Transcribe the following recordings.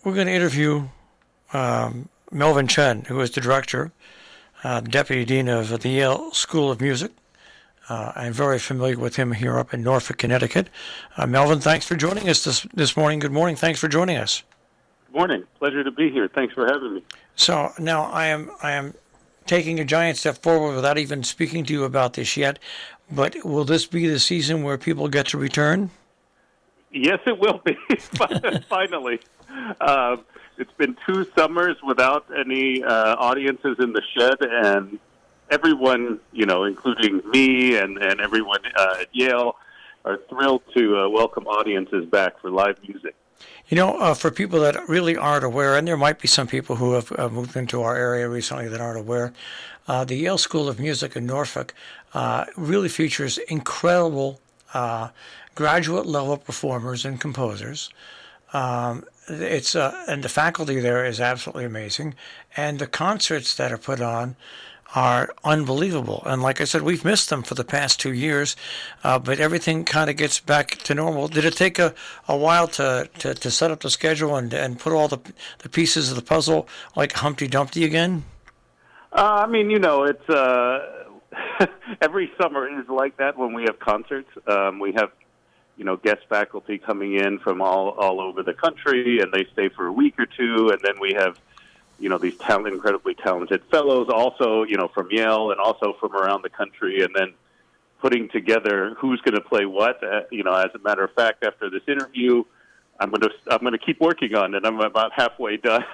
we're going to interview Melvin Chen, who is the director, deputy dean of the Yale School of Music. I'm very familiar with him here up in Norfolk, Connecticut. Melvin, thanks for joining us this morning. Good morning. Thanks for joining us. Good morning. Pleasure to be here. Thanks for having me. So now I am taking a giant step forward without even speaking to you about this yet. But will this be the season where people get to return? Yes, it will be. Finally. It's been 2 summers without any audiences in the shed, and everyone, including me and everyone at Yale, are thrilled to welcome audiences back for live music. For people that really aren't aware, and there might be some people who have moved into our area recently that aren't aware, the Yale School of Music in Norfolk really features incredible graduate-level performers and composers. And the faculty there is absolutely amazing, and the concerts that are put on are unbelievable. And like I said, we've missed them for the past 2 years, but everything kind of gets back to normal. Did it take a while to set up the schedule and put all the pieces of the puzzle like Humpty Dumpty again? It's every summer is like that when we have concerts. We have guest faculty coming in from all over the country, and they stay for a week or two, and then we have these incredibly talented fellows also, from Yale and also from around the country, and then putting together who's going to play what. As a matter of fact, after this interview, I'm going to keep working on it. I'm about halfway done,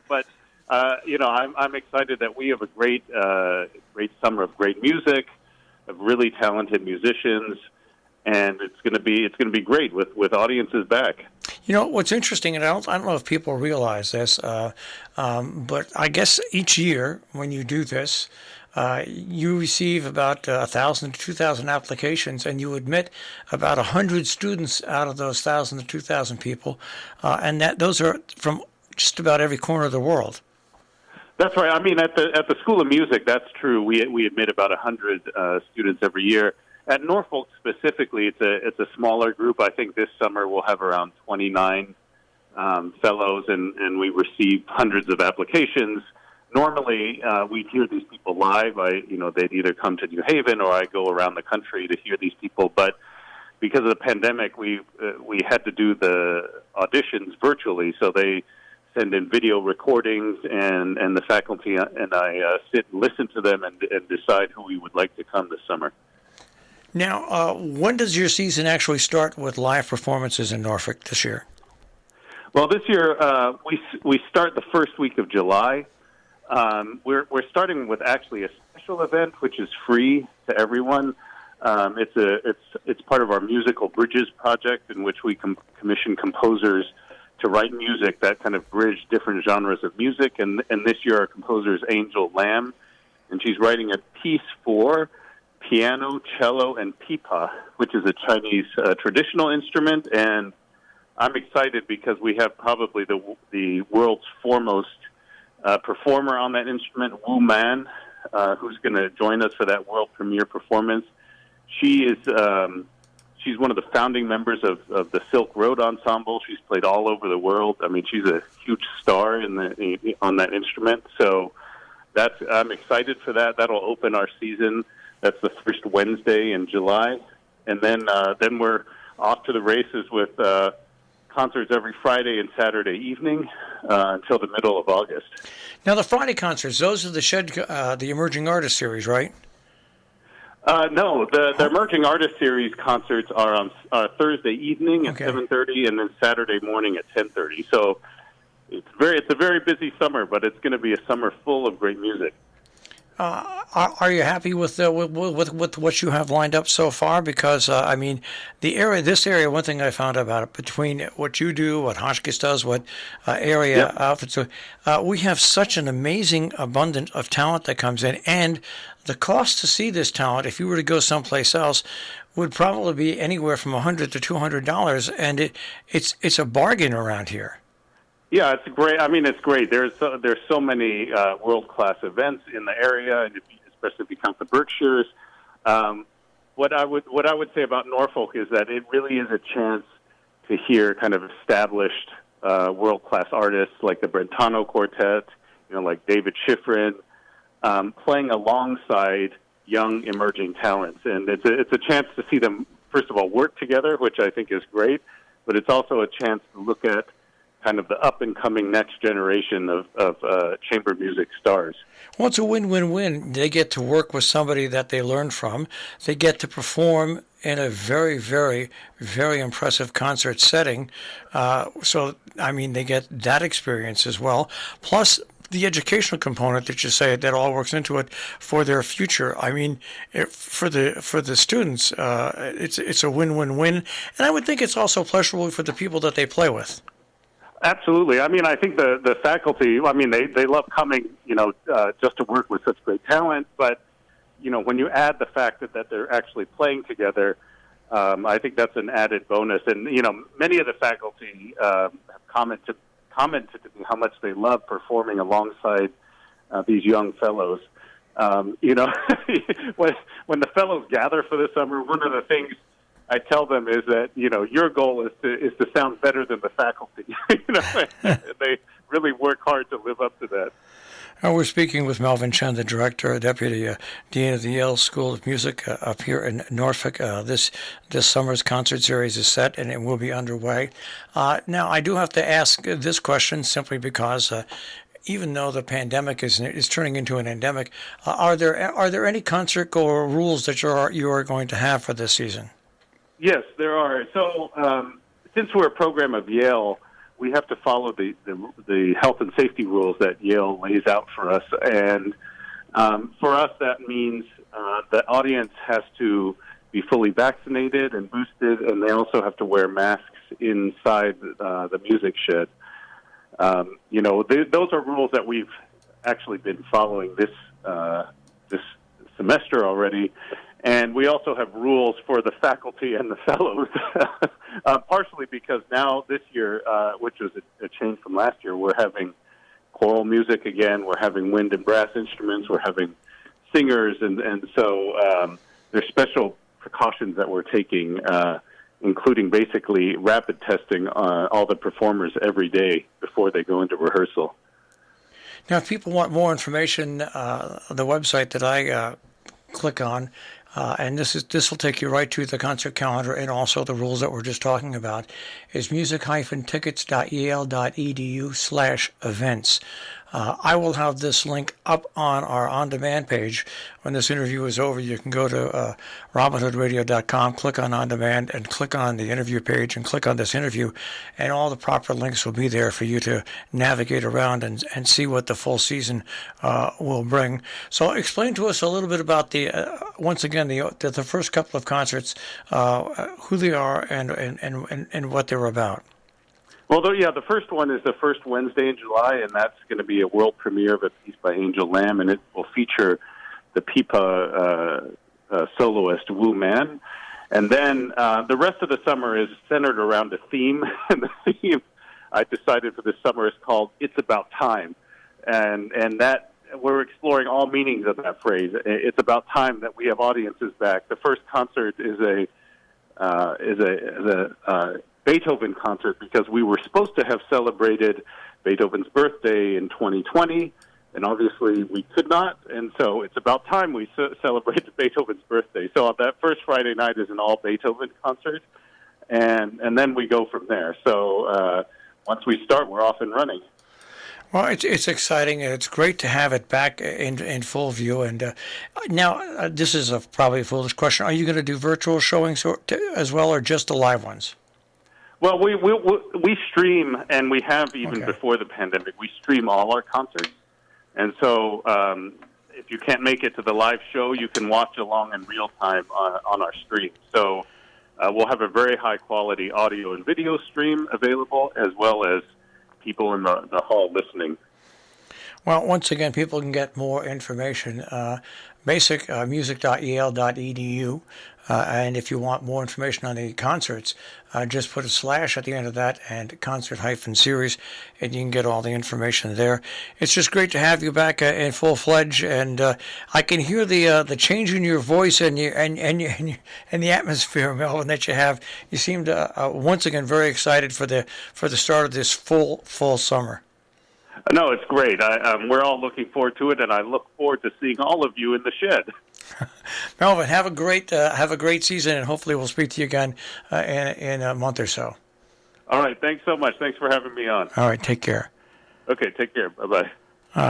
but I'm excited that we have a great summer of great music, of really talented musicians, and it's going to be great with audiences back. What's interesting, and I don't know if people realize this, but I guess each year when you do this, you receive about 1,000 to 2,000 applications, and you admit about 100 students out of those 1,000 to 2,000 people, and those are from just about every corner of the world. That's right. I mean, at the School of Music, that's true. We admit about 100 students every year. At Norfolk specifically, it's a smaller group. I think this summer we'll have around 29 fellows, and we receive hundreds of applications. Normally, we hear these people live. They'd either come to New Haven or I go around the country to hear these people. But because of the pandemic, we had to do the auditions virtually, so they send in video recordings, and the faculty and I sit and listen to them and decide who we would like to come this summer. Now, when does your season actually start with live performances in Norfolk this year? Well, this year we start the first week of July. We're starting with actually a special event, which is free to everyone. It's part of our Musical Bridges project, in which we commission composers to write music that kind of bridge different genres of music. And this year our composer is Angel Lam, and she's writing a piece for piano, cello, and pipa, which is a Chinese traditional instrument. And I'm excited because we have probably the world's foremost performer on that instrument, Wu Man, who's going to join us for that world premiere performance. She's one of the founding members of the Silk Road Ensemble. She's played all over the world. I mean, she's a huge star on that instrument. So I'm excited for that. That'll open our season. That's the first Wednesday in July, and then we're off to the races with concerts every Friday and Saturday evening until the middle of August. Now, the Friday concerts, those are the Emerging Artist Series, right? No, the Emerging Artist Series concerts are on Thursday evening at 7:30, and then Saturday morning at 10:30. So it's a very busy summer, but it's going to be a summer full of great music. Are you happy with what you have lined up so far? Because this area. One thing I found about it, between what you do, what Hotchkiss does, what area outfits, we have such an amazing abundance of talent that comes in, and the cost to see this talent, if you were to go someplace else, would probably be anywhere from $100 to $200, and it's a bargain around here. Yeah, it's great. I mean, it's great. There's so many world-class events in the area, especially if you count the Berkshires. What I would say about Norfolk is that it really is a chance to hear kind of established world-class artists like the Brentano Quartet, like David Schifrin, playing alongside young emerging talents. And it's a chance to see them, first of all, work together, which I think is great, but it's also a chance to look at kind of the up-and-coming next generation of chamber music stars. Well, it's a win-win-win. They get to work with somebody that they learned from. They get to perform in a very, very, very impressive concert setting. They get that experience as well. Plus, the educational component that you say that all works into it for their future. I mean, for the students, it's a win-win-win, and I would think it's also pleasurable for the people that they play with. Absolutely. I mean, I think the faculty, they love coming, just to work with such great talent. But, when you add the fact that they're actually playing together, I think that's an added bonus. And, many of the faculty have commented to me how much they love performing alongside these young fellows. When the fellows gather for the summer, one of the things I tell them is that, your goal is to sound better than the faculty. They really work hard to live up to that. We're speaking with Melvin Chen, the director, deputy dean of the Yale School of Music up here in Norfolk. This summer's concert series is set and it will be underway. Now, I do have to ask this question simply because even though the pandemic is turning into an endemic, are there any concert goer rules that you are going to have for this season? Yes, there are. So, since we're a program of Yale, we have to follow the health and safety rules that Yale lays out for us. And for us, that means the audience has to be fully vaccinated and boosted, and they also have to wear masks inside the music shed. Those are rules that we've actually been following this semester already. And we also have rules for the faculty and the fellows, partially because now this year, which was a change from last year, we're having choral music again, we're having wind and brass instruments, we're having singers, and so there's special precautions that we're taking, including basically rapid testing all the performers every day before they go into rehearsal. Now, if people want more information, the website that I click on, and this will take you right to the concert calendar and also the rules that we're just talking about, is music-tickets.yale.edu/events. I will have this link up on our on-demand page. When this interview is over, you can go to robinhoodradio.com, click on On-Demand, and click on the interview page and click on this interview, and all the proper links will be there for you to navigate around and see what the full season will bring. So explain to us a little bit about once again, the first couple of concerts, who they are and what they're about. Well, the first one is the first Wednesday in July, and that's going to be a world premiere of a piece by Angel Lamb, and it will feature the pipa soloist Wu Man. And then the rest of the summer is centered around a theme, and the theme I decided for this summer is called "It's About Time," and that we're exploring all meanings of that phrase. It's about time that we have audiences back. The first concert is a Beethoven concert because we were supposed to have celebrated Beethoven's birthday in 2020, and obviously we could not, and so it's about time we celebrated Beethoven's birthday. So on that first Friday night is an all Beethoven concert, and then we go from there. So once we start, we're off and running. Well, it's exciting, and it's great to have it back in full view. And now, this is probably a foolish question. Are you going to do virtual showings as well, or just the live ones? Well, we stream, and we have even before the pandemic. We stream all our concerts, and so if you can't make it to the live show, you can watch along in real time on our stream. So we'll have a very high quality audio and video stream available, as well as people in the hall listening. Well, once again, people can get more information. Basic music.yale.edu. And if you want more information on the concerts, just put a slash at the end of that and concert-series, and you can get all the information there. It's just great to have you back in full-fledged, and I can hear the change in your voice and the atmosphere, Melvin, that you have. You seem to once again very excited for the start of this fall summer. No, it's great. We're all looking forward to it, and I look forward to seeing all of you in the shed. Melvin, have a great season, and hopefully we'll speak to you again in a month or so. All right. Thanks so much. Thanks for having me on. All right. Take care. Okay. Take care. Bye-bye.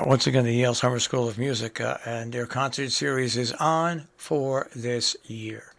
Once again, the Yale Summer School of Music and their concert series is on for this year.